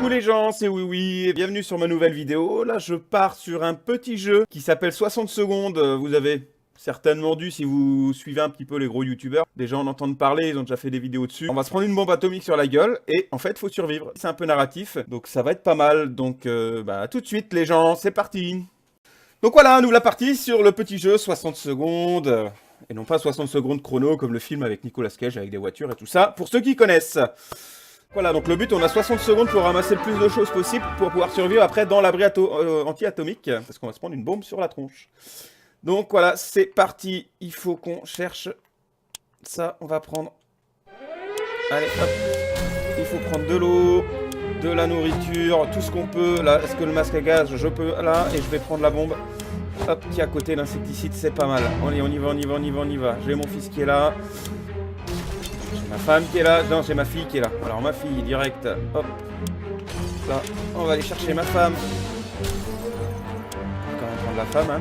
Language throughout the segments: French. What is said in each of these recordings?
Coucou les gens, c'est Oui et bienvenue sur ma nouvelle vidéo. Là je pars sur un petit jeu qui s'appelle 60 secondes. Vous avez certainement dû, si vous suivez un petit peu les gros youtubeurs, déjà en entendre parler, ils ont déjà fait des vidéos dessus. On va se prendre une bombe atomique sur la gueule et en fait faut survivre. C'est un peu narratif, donc ça va être pas mal. Donc tout de suite les gens, c'est parti. Donc voilà, nous la partie sur le petit jeu 60 secondes. Et non pas 60 secondes chrono comme le film avec Nicolas Cage avec des voitures et tout ça, pour ceux qui connaissent. Voilà, donc le but, on a 60 secondes pour ramasser le plus de choses possible pour pouvoir survivre après dans l'abri anti-atomique, parce qu'on va se prendre une bombe sur la tronche. Donc voilà, c'est parti, il faut qu'on cherche ça, on va prendre... Allez, hop, il faut prendre de l'eau, de la nourriture, tout ce qu'on peut. Là, est-ce que le masque à gaz, je peux, là, et je vais prendre la bombe. Hop, qui est à côté, l'insecticide, c'est pas mal. Allez, on y va, on y va, on y va, on y va. J'ai mon fils qui est là. J'ai ma femme qui est là. Non, j'ai ma fille qui est là. Alors, ma fille, direct. Hop. Là, on va aller chercher ma femme. On va quand même prendre la femme, hein.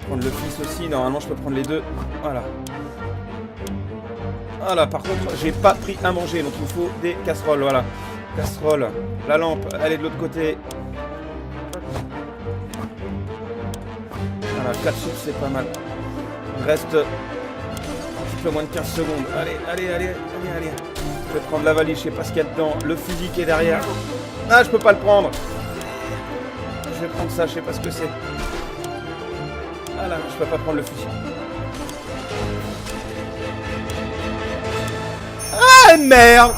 Prendre le fils aussi. Normalement, je peux prendre les deux. Voilà. Voilà, par contre, j'ai pas pris à manger. Donc, il me faut des casseroles. Voilà. Casserole. La lampe, elle est de l'autre côté. Voilà, 4 soupes, c'est pas mal. Il reste un petit peu moins de 15 secondes. Allez, allez, allez, allez, allez. Je vais prendre la valise, je sais pas ce qu'il y a dedans. Le fusil qui est derrière. Ah, je peux pas le prendre. Je vais prendre ça, je sais pas ce que c'est. Ah là, je peux pas prendre le fusil. Ah, merde!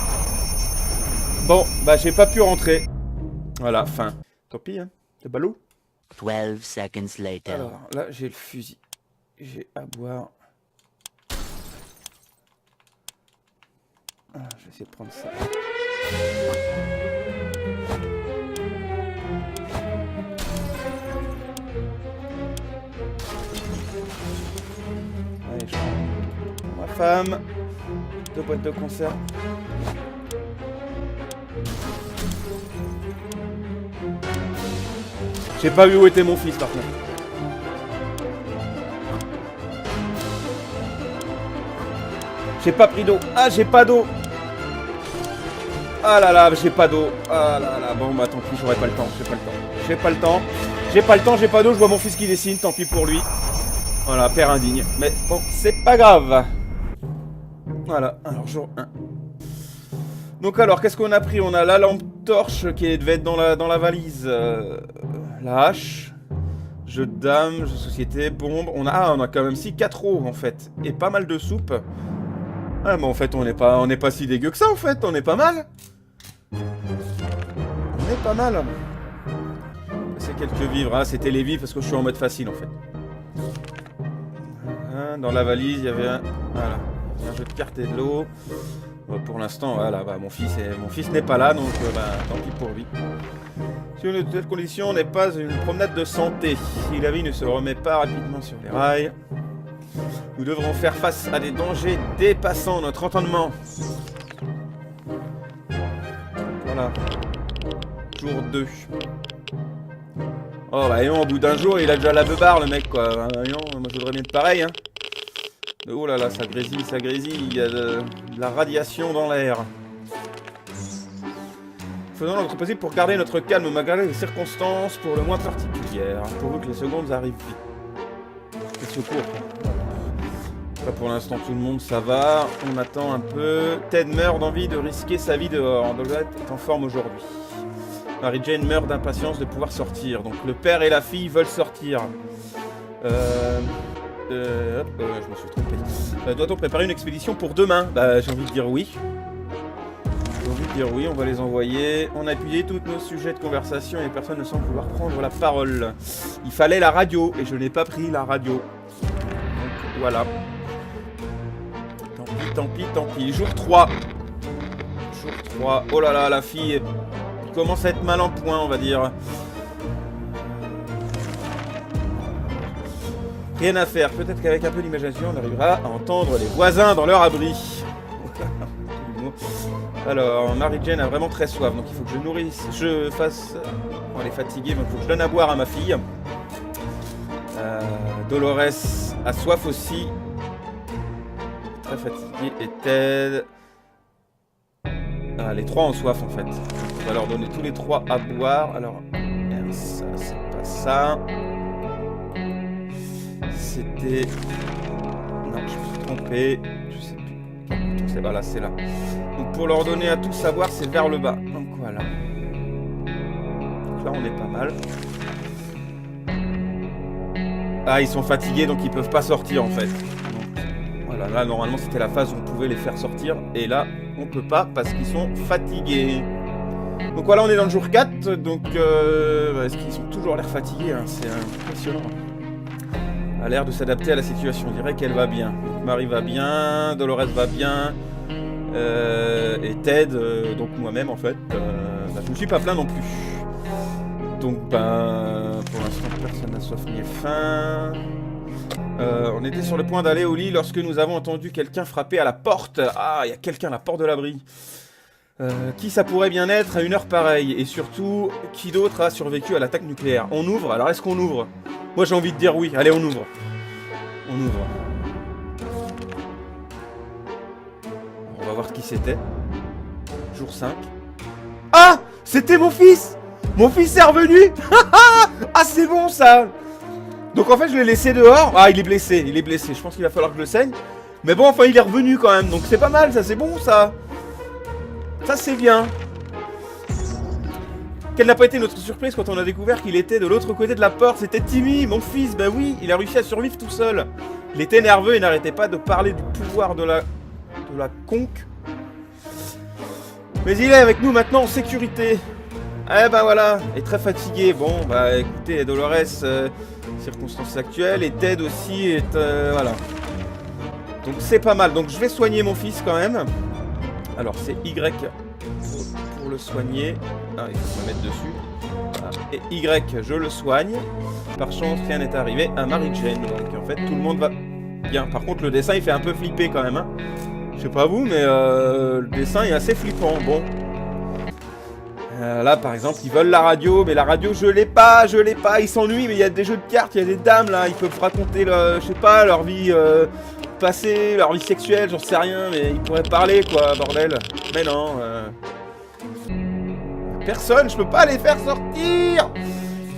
Bon, bah j'ai pas pu rentrer. Voilà, fin. Tant pis, hein. C'est ballot. 12 seconds later. Alors, là, j'ai le fusil. J'ai à boire. Ah, je vais essayer de prendre ça. Allez, je prends ma femme. 2 boîtes de conserve. J'ai pas vu où était mon fils par contre. J'ai pas pris d'eau. Ah, j'ai pas d'eau. Ah là là, j'ai pas d'eau. Ah là là, bon bah tant pis, j'aurai pas le temps. J'ai pas le temps. J'ai pas le temps. J'ai pas le temps, j'ai pas d'eau. Je vois mon fils qui dessine, tant pis pour lui. Voilà, père indigne. Mais bon, c'est pas grave. Voilà, alors jour 1. Donc alors, qu'est-ce qu'on a pris? On a la lampe torche qui devait être dans la valise. La hache. Jeu de dames, jeu de société, bombe. On a quand même 4 eaux en fait. Et pas mal de soupe. Ah mais en fait on n'est pas si dégueu que ça en fait. On est pas mal. On est pas mal. C'est quelques vivres. Ah, c'était les vivres parce que je suis en mode facile en fait. Dans la valise il y avait un jeu de cartes et de l'eau. Bon, pour l'instant, voilà, mon fils n'est pas là, donc tant pis pour lui. Si une telle condition n'est pas une promenade de santé, si la vie ne se remet pas rapidement sur les rails, nous devrons faire face à des dangers dépassant notre entendement. Voilà. Jour 2. Oh bah non, au bout d'un jour, il a déjà la beubare le mec quoi. Non, moi je voudrais bien de pareil hein. Oh là là, ça grésille, il y a de la radiation dans l'air. Faisons notre possible pour garder notre calme malgré les circonstances pour le moins particulières, pourvu que les secondes arrivent vite. Les secours. Là pour l'instant tout le monde ça va, on attend un peu. Ted meurt d'envie de risquer sa vie dehors, Dolette est en forme aujourd'hui. Mary Jane meurt d'impatience de pouvoir sortir, donc le père et la fille veulent sortir. Je me suis trompé. Doit-on préparer une expédition pour demain? Bah, j'ai envie de dire oui. On va les envoyer. On a appuyé tous nos sujets de conversation et personne ne semble vouloir prendre la parole. Il fallait la radio et je n'ai pas pris la radio. Donc voilà. Tant pis. Jour 3. Oh là là, la fille commence à être mal en point, on va dire. Rien à faire, peut-être qu'avec un peu d'imagination, on arrivera à entendre les voisins dans leur abri. Alors, Mary Jane a vraiment très soif, donc il faut que je nourrisse, je fasse... Bon, elle est fatiguée, donc il faut que je donne à boire à ma fille. Dolores a soif aussi. Très fatiguée. Et Ted... Ah, les trois ont soif en fait. va leur donner tous les 3 à boire. Alors, ça, c'est pas ça. C'était... Non, je me suis trompé. Je sais plus. C'est là, c'est là. Donc pour leur donner à tous à boire, c'est vers le bas. Donc voilà. Donc là, on est pas mal. Ah, ils sont fatigués, donc ils peuvent pas sortir en fait. Donc, voilà, là, normalement, c'était la phase où on pouvait les faire sortir. Et là, on peut pas parce qu'ils sont fatigués. Donc voilà, on est dans le jour 4. Donc, est-ce qu'ils ont toujours l'air fatigués, hein? C'est impressionnant. A l'air de s'adapter à la situation. On dirait qu'elle va bien. Donc, Marie va bien, Dolores va bien, et Ted, donc moi-même en fait, je me suis pas plaint non plus. Donc pour l'instant personne n'a soif ni faim. On était sur le point d'aller au lit lorsque nous avons entendu quelqu'un frapper à la porte. Ah, il y a quelqu'un à la porte de l'abri. Qui ça pourrait bien être à une heure pareille? Et surtout, qui d'autre a survécu à l'attaque nucléaire? On ouvre? Alors est-ce qu'on ouvre? Moi j'ai envie de dire oui. Allez, on ouvre. On ouvre. On va voir qui c'était. Jour 5. Ah! C'était mon fils! Mon fils est revenu! Ah, c'est bon ça! Donc en fait je l'ai laissé dehors. Ah, il est blessé, il est blessé. Je pense qu'il va falloir que je le saigne. Mais bon, enfin il est revenu quand même. Donc c'est pas mal, ça c'est bon ça. Ça c'est bien. Quelle n'a pas été notre surprise quand on a découvert qu'il était de l'autre côté de la porte? C'était Timmy, mon fils. Ben oui, il a réussi à survivre tout seul. Il était nerveux et n'arrêtait pas de parler du pouvoir de la conque. Mais il est avec nous maintenant en sécurité. Eh ben voilà, il est très fatigué. Bon, bah écoutez, Dolores, circonstances actuelles, et Ted aussi est... voilà. Donc c'est pas mal. Donc je vais soigner mon fils quand même. Alors c'est Y pour le soigner. Ah, il faut se mettre dessus. Voilà. Et Y, je le soigne. Par chance, rien n'est arrivé à Mary-Jane. Donc en fait, tout le monde va bien. Par contre, le dessin, il fait un peu flipper quand même. Hein. Je sais pas vous, mais le dessin est assez flippant. Bon. Là, par exemple, ils veulent la radio. Mais la radio, je l'ai pas. Ils s'ennuient, mais il y a des jeux de cartes, il y a des dames, là. Ils peuvent raconter, je sais pas, leur vie passée, leur vie sexuelle, j'en sais rien. Mais ils pourraient parler, quoi, bordel. Mais non. Personne, je peux pas les faire sortir.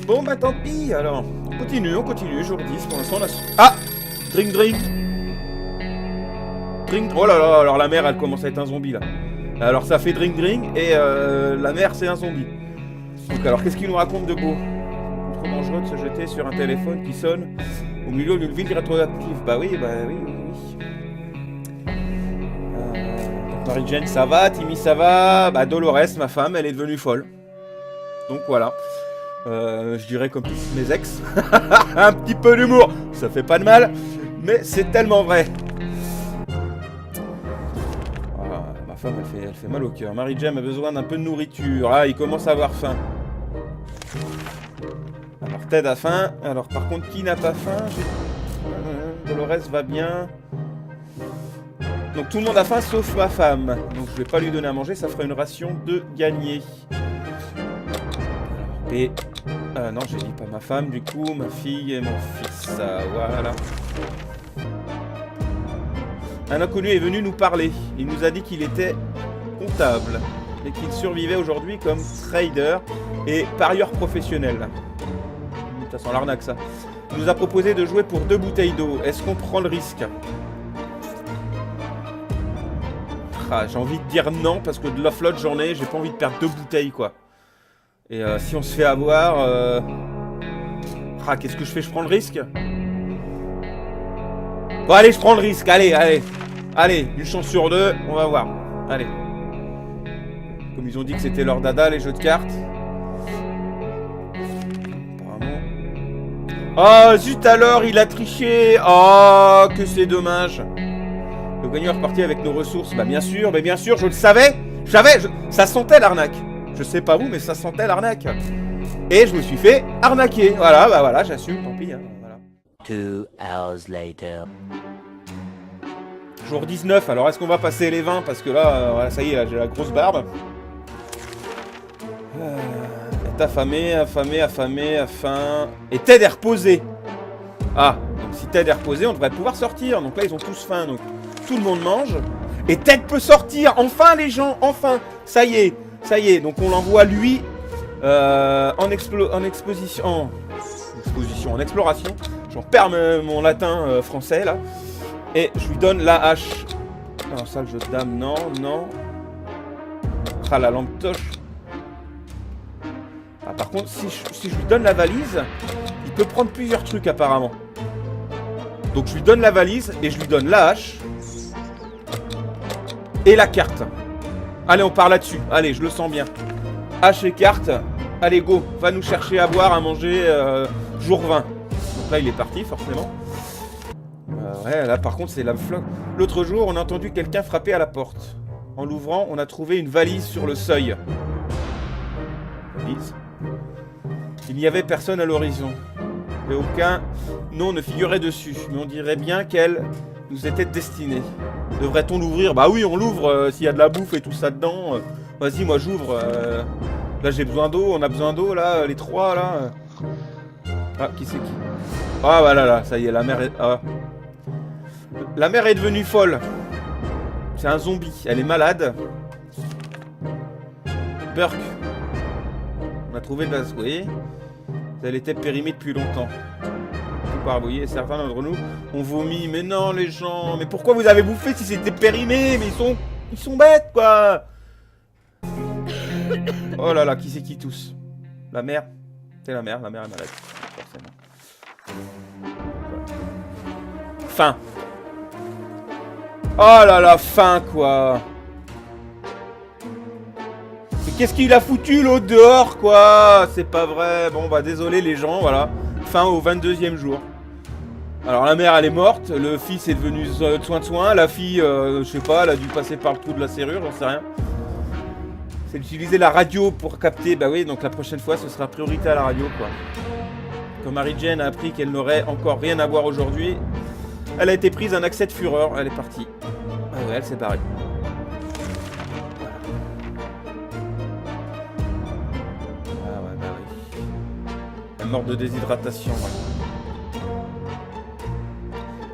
Bon bah tant pis, alors. On continue, jour 10, pour l'instant on a... Ah! Drink. Oh là là, alors la mère elle commence à être un zombie là. Alors ça fait drink, et la mère c'est un zombie. Donc alors qu'est-ce qu'il nous raconte de beau? Trop dangereux de se jeter sur un téléphone qui sonne au milieu d'une ville radioactive. Bah oui. Mary-Jane ça va, Timmy ça va, bah Dolores, ma femme, elle est devenue folle. Donc voilà. Je dirais comme tous mes ex. Un petit peu d'humour, ça fait pas de mal, mais c'est tellement vrai. Ah, ma femme elle fait mal au cœur. Mary-Jane a besoin d'un peu de nourriture. Ah, il commence à avoir faim. Alors Ted a faim. Alors par contre, qui n'a pas faim? Dolores va bien. Donc tout le monde a faim sauf ma femme. Donc je vais pas lui donner à manger, ça fera une ration de gagné. Et... non, j'ai dit pas ma femme, du coup, ma fille et mon fils. Voilà. Un inconnu est venu nous parler. Il nous a dit qu'il était comptable et qu'il survivait aujourd'hui comme trader et parieur professionnel. Ça sent l'arnaque, ça. Il nous a proposé de jouer pour 2 bouteilles d'eau. Est-ce qu'on prend le risque? Ah, j'ai envie de dire non, parce que de la flotte j'en ai, j'ai pas envie de perdre 2 bouteilles, quoi. Et si on se fait avoir... Ah, qu'est-ce que je fais? Je prends le risque? Bon, allez, je prends le risque, allez, une chance sur 2, on va voir. Allez. Comme ils ont dit que c'était leur dada, les jeux de cartes. Oh, zut alors, il a triché. Oh, que c'est dommage. Le gagnant est reparti avec nos ressources. Bah bien sûr, je le savais. Ça sentait l'arnaque. Je sais pas vous, mais ça sentait l'arnaque. Et je me suis fait arnaquer. Voilà, bah voilà, j'assume, tant pis. Hein, voilà. 2 hours later. Jour 19, alors est-ce qu'on va passer les 20? Parce que là, voilà, ça y est, là, j'ai la grosse barbe. Est affamé. Et Ted est reposé. Ah, donc si Ted est reposé, on devrait pouvoir sortir. Donc là, ils ont tous faim, donc tout le monde mange. Et Ted peut sortir. Enfin, les gens, enfin. Ça y est, Ça y est, donc on l'envoie lui en exploration. J'en perds mon latin français là. Et je lui donne la hache. Non, ça le jeu de dames, non. Ah, la lampe torche. Ah, par contre, si je lui donne la valise, il peut prendre plusieurs trucs apparemment. Donc je lui donne la valise et je lui donne la hache. Et la carte. Allez, on part là-dessus. Allez, je le sens bien. Hache et carte. Allez, go. Va nous chercher à boire, à manger jour 20. Donc là, il est parti, forcément. Ouais, là, par contre, c'est la flotte. L'autre jour, on a entendu quelqu'un frapper à la porte. En l'ouvrant, on a trouvé une valise sur le seuil. Valise. Il n'y avait personne à l'horizon. Et aucun nom ne figurait dessus. Mais on dirait bien qu'elle nous était destinée. Devrait-on l'ouvrir? Bah oui, on l'ouvre s'il y a de la bouffe et tout ça dedans. Vas-y, moi j'ouvre. Là, j'ai besoin d'eau. On a besoin d'eau, là. Les trois, là. Ah, qui c'est qui? Ah, voilà, là. Ça y est, la mère est... Ah. La mère est devenue folle. C'est un zombie. Elle est malade. Burke. On a trouvé de la... Oui. Elle était périmée depuis longtemps. Tout barbouillé. Certains d'entre nous ont vomi. Mais non, les gens. Mais pourquoi vous avez bouffé si c'était périmé? Mais ils sont bêtes, quoi. Oh là là, qui c'est qui tousse? La mère. C'est la mère. La mère est malade. Forcément. Faim. Oh là là, faim, quoi. Mais qu'est-ce qu'il a foutu, l'autre, dehors, quoi? C'est pas vrai. Bon, bah, désolé, les gens, voilà. Fin au 22e jour. Alors, la mère, elle est morte. Le fils est devenu soin. La fille, je sais pas, elle a dû passer par le trou de la serrure, j'en sais rien. C'est d'utiliser la radio pour capter. Bah oui, donc la prochaine fois, ce sera priorité à la radio, quoi. Quand Mary Jane a appris qu'elle n'aurait encore rien à voir aujourd'hui, elle a été prise d'un accès de fureur. Elle est partie. Ah ouais, elle s'est barrée. Ah ouais, bah oui. Elle est morte de déshydratation. Ouais.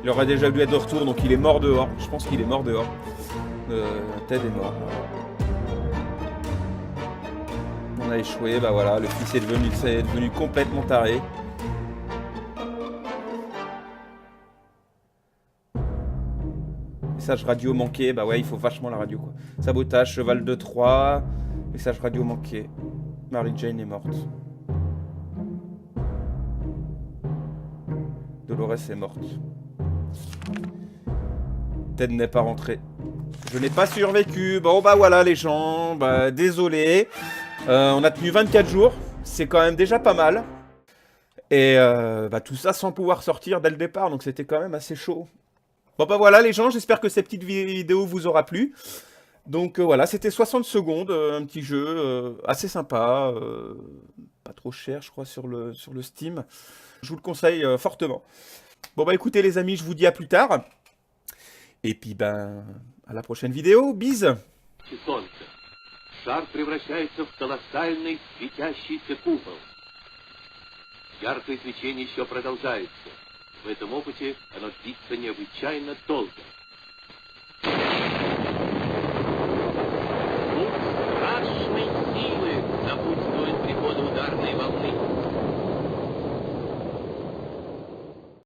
Il aurait déjà dû être de retour, donc il est mort dehors. Je pense qu'il est mort dehors. Ted est mort. On a échoué, bah voilà, le fils est devenu complètement taré. Message radio manqué, bah ouais, il faut vachement la radio, quoi. Sabotage, cheval de Troie. Message radio manqué. Mary Jane est morte. Dolores est morte. Ted n'est pas rentré. Je n'ai pas survécu. Bon, bah voilà, les gens. Bah, désolé. On a tenu 24 jours. C'est quand même déjà pas mal. Et bah, tout ça sans pouvoir sortir dès le départ. Donc c'était quand même assez chaud. Bon bah voilà les gens, j'espère que cette petite vidéo vous aura plu. Donc voilà, c'était 60 secondes, un petit jeu assez sympa, pas trop cher je crois sur le Steam. Je vous le conseille fortement. Bon bah écoutez les amis, je vous dis à plus tard. Et puis ben, à la prochaine vidéo, bis. В этом опыте оно длится необычайно долго. Путь страшной силы напутствует прихода ударной волны.